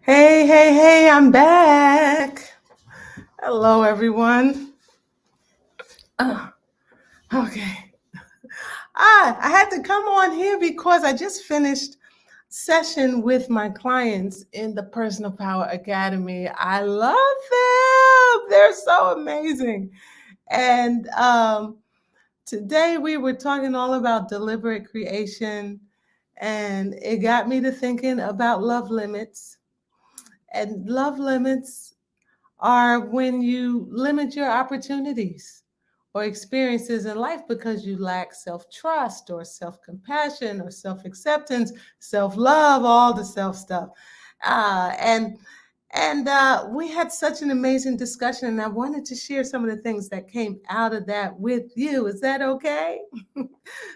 Hey, hey, hey, I'm back. Hello, everyone. Oh, okay. I had to come on here because I just finished session with my clients in the Personal Power Academy. I love them. They're so amazing. And today we were talking all about deliberate creation, and it got me to thinking about love limits. And love limits are when you limit your opportunities or experiences in life because you lack self trust or self compassion or self acceptance, self love, all the self stuff. Uh, and we had such an amazing discussion, and I wanted to share some of the things that came out of that with you. Is that okay?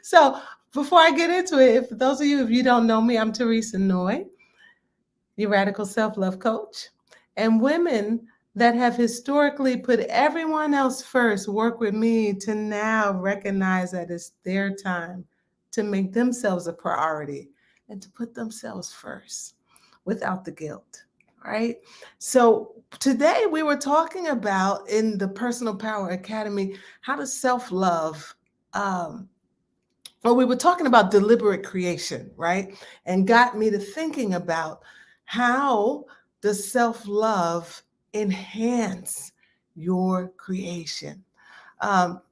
So, before I get into it, if those of you, if you don't know me, I'm Theresa Noye, your radical self love coach. And women that have historically put everyone else first work with me to now recognize that it's their time to make themselves a priority and to put themselves first without the guilt. Right. So today we were talking about in the Personal Power Academy how to self love. Well, we were talking about deliberate creation, right? And got me to thinking about how does self-love enhance your creation?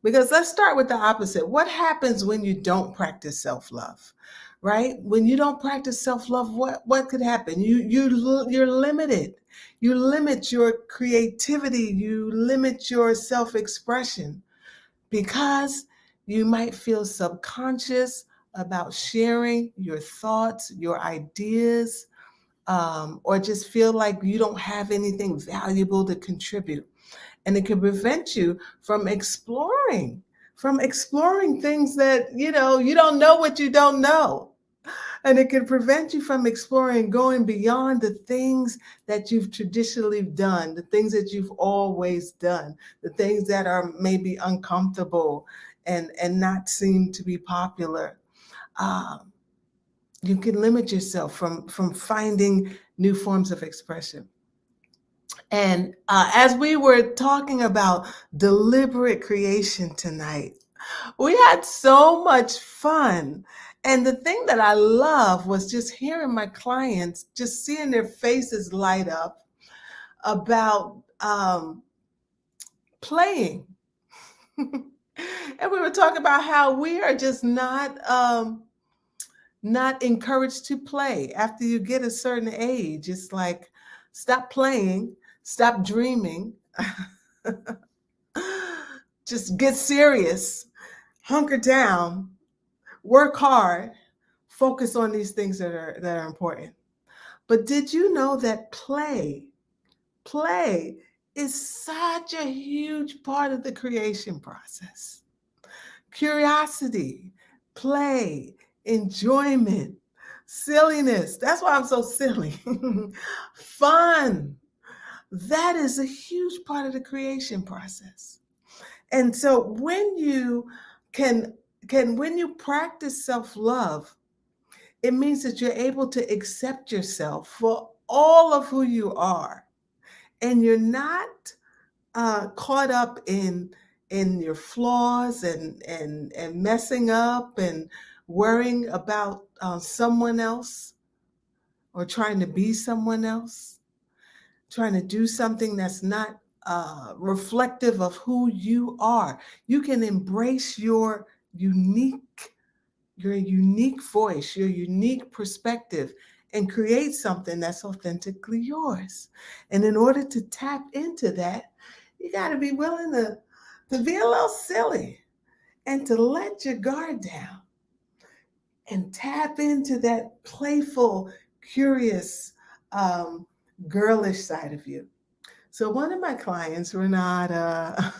Because let's start with the opposite. What happens when you don't practice self-love? Right? When you don't practice self-love, what could happen? You're limited. You limit your creativity. You limit your self-expression because you might feel subconscious about sharing your thoughts, your ideas, or just feel like you don't have anything valuable to contribute. And it can prevent you from exploring things that, you don't know what you don't know. And it can prevent you from exploring, going beyond the things that you've traditionally done, the things that you've always done, the things that are maybe uncomfortable and not seem to be popular. Um, you can limit yourself from finding new forms of expression. And as we were talking about deliberate creation tonight, we had so much fun. And the thing that I love was just hearing my clients, just seeing their faces light up about playing. And we were talking about how we are just not encouraged to play after you get a certain age. It's like, stop playing, stop dreaming, just get serious, hunker down, work hard, focus on these things that are important. But did you know that play is such a huge part of the creation process? Curiosity, play, enjoyment, silliness. That's why I'm so silly. Fun. That is a huge part of the creation process. And so can when you practice self-love, it means that you're able to accept yourself for all of who you are, and you're not caught up in your flaws and messing up and worrying about someone else or trying to be someone else, trying to do something that's not reflective of who you are. You can embrace your unique voice, your unique perspective, and create something that's authentically yours. And in order to tap into that, you got to be willing to be a little silly and to let your guard down and tap into that playful, curious, um, girlish side of you. So, one of my clients, Renata,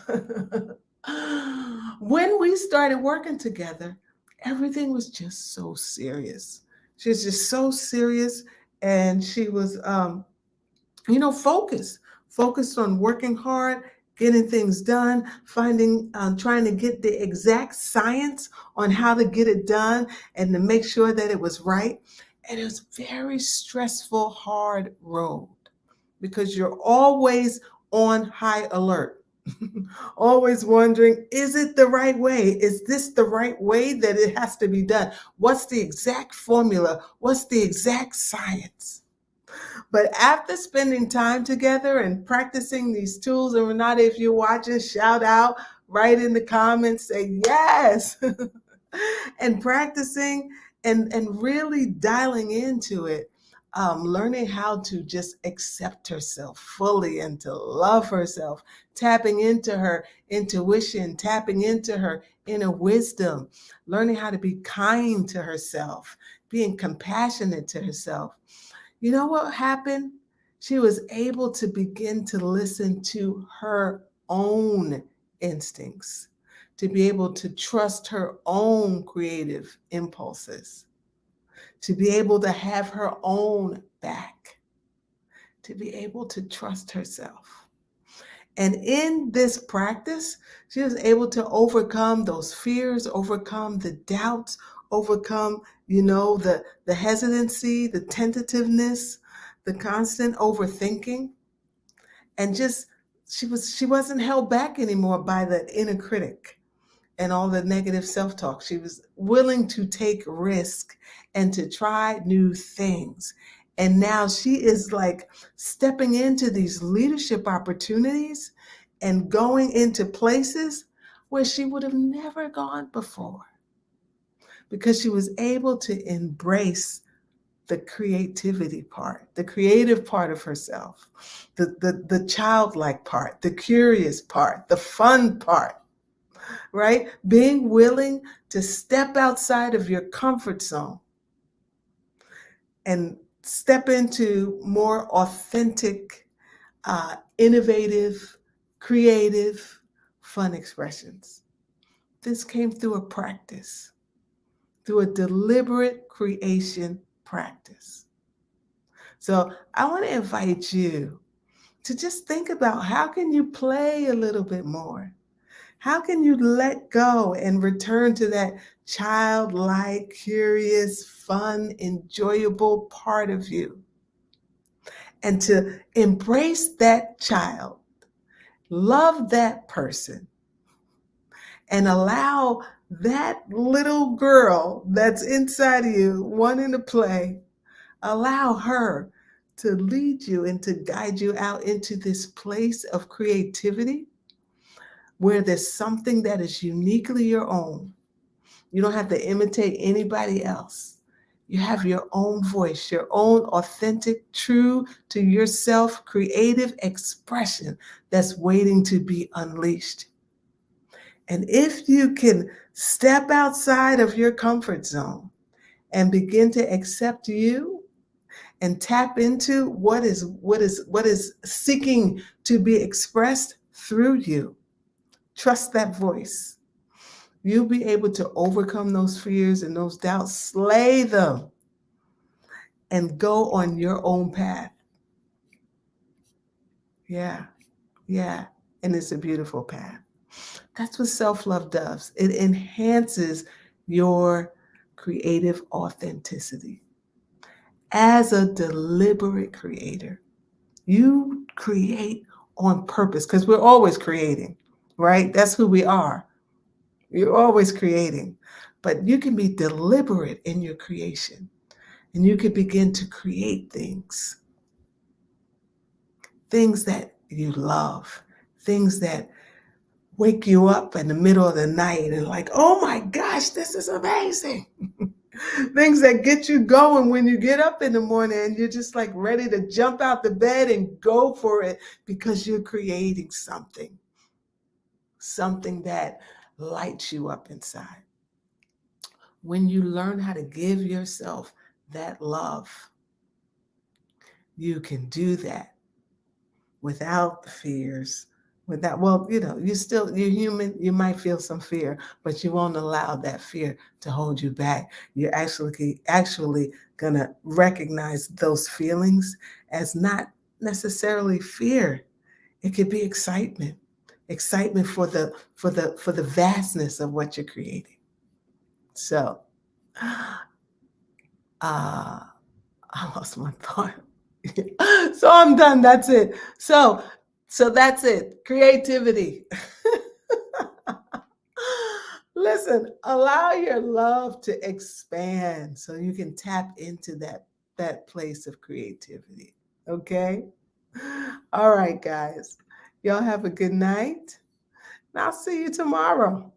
when we started working together, everything was just so serious. She was just so serious, and she was, focused on working hard, getting things done, trying to get the exact science on how to get it done and to make sure that it was right. And it was very stressful, hard road because you're always on high alert. Always wondering, is it the right way? Is this the right way that it has to be done? What's the exact formula? What's the exact science? But after spending time together and practicing these tools, and Renata, if you're watching, shout out, write in the comments, say yes. And practicing and really dialing into it, learning how to just accept herself fully and to love herself, tapping into her intuition, tapping into her inner wisdom, learning how to be kind to herself, being compassionate to herself. You know what happened? She was able to begin to listen to her own instincts, to be able to trust her own creative impulses, to be able to have her own back, to be able to trust herself. And in this practice, she was able to overcome those fears, overcome the doubts, overcome, the hesitancy, the tentativeness, the constant overthinking. And just she wasn't held back anymore by the inner critic and all the negative self-talk. She was willing to take risk and to try new things. And now she is like stepping into these leadership opportunities and going into places where she would have never gone before because she was able to embrace the creativity part, the creative part of herself, the childlike part, the curious part, the fun part, right? Being willing to step outside of your comfort zone and step into more authentic, innovative, creative, fun expressions. This came through a practice, through a deliberate creation practice. So I want to invite you to just think about how can you play a little bit more? How can you let go and return to that childlike, curious, fun, enjoyable part of you? And to embrace that child, love that person, and allow that little girl that's inside of you wanting to play, allow her to lead you and to guide you out into this place of creativity where there's something that is uniquely your own. You don't have to imitate anybody else. You have your own voice, your own authentic, true to yourself, creative expression that's waiting to be unleashed. And if you can step outside of your comfort zone and begin to accept you and tap into what is seeking to be expressed through you, trust that voice. You'll be able to overcome those fears and those doubts, slay them, and go on your own path. Yeah, yeah. And it's a beautiful path. That's what self-love does. It enhances your creative authenticity. As a deliberate creator, you create on purpose because we're always creating, right? That's who we are. You're always creating, but you can be deliberate in your creation and you can begin to create things that you love, things that wake you up in the middle of the night and like, oh my gosh, this is amazing. Things that get you going when you get up in the morning and you're just like ready to jump out the bed and go for it because you're creating something that lights you up inside. When you learn how to give yourself that love, you can do that without the fears, you're human, you might feel some fear, but you won't allow that fear to hold you back. You're actually gonna recognize those feelings as not necessarily fear. It could be excitement for the vastness of what you're creating. So I lost my thought. So I'm done. That's it. So that's it. Creativity. Listen, allow your love to expand so you can tap into that place of creativity. Okay? All right, guys. Y'all have a good night. And I'll see you tomorrow.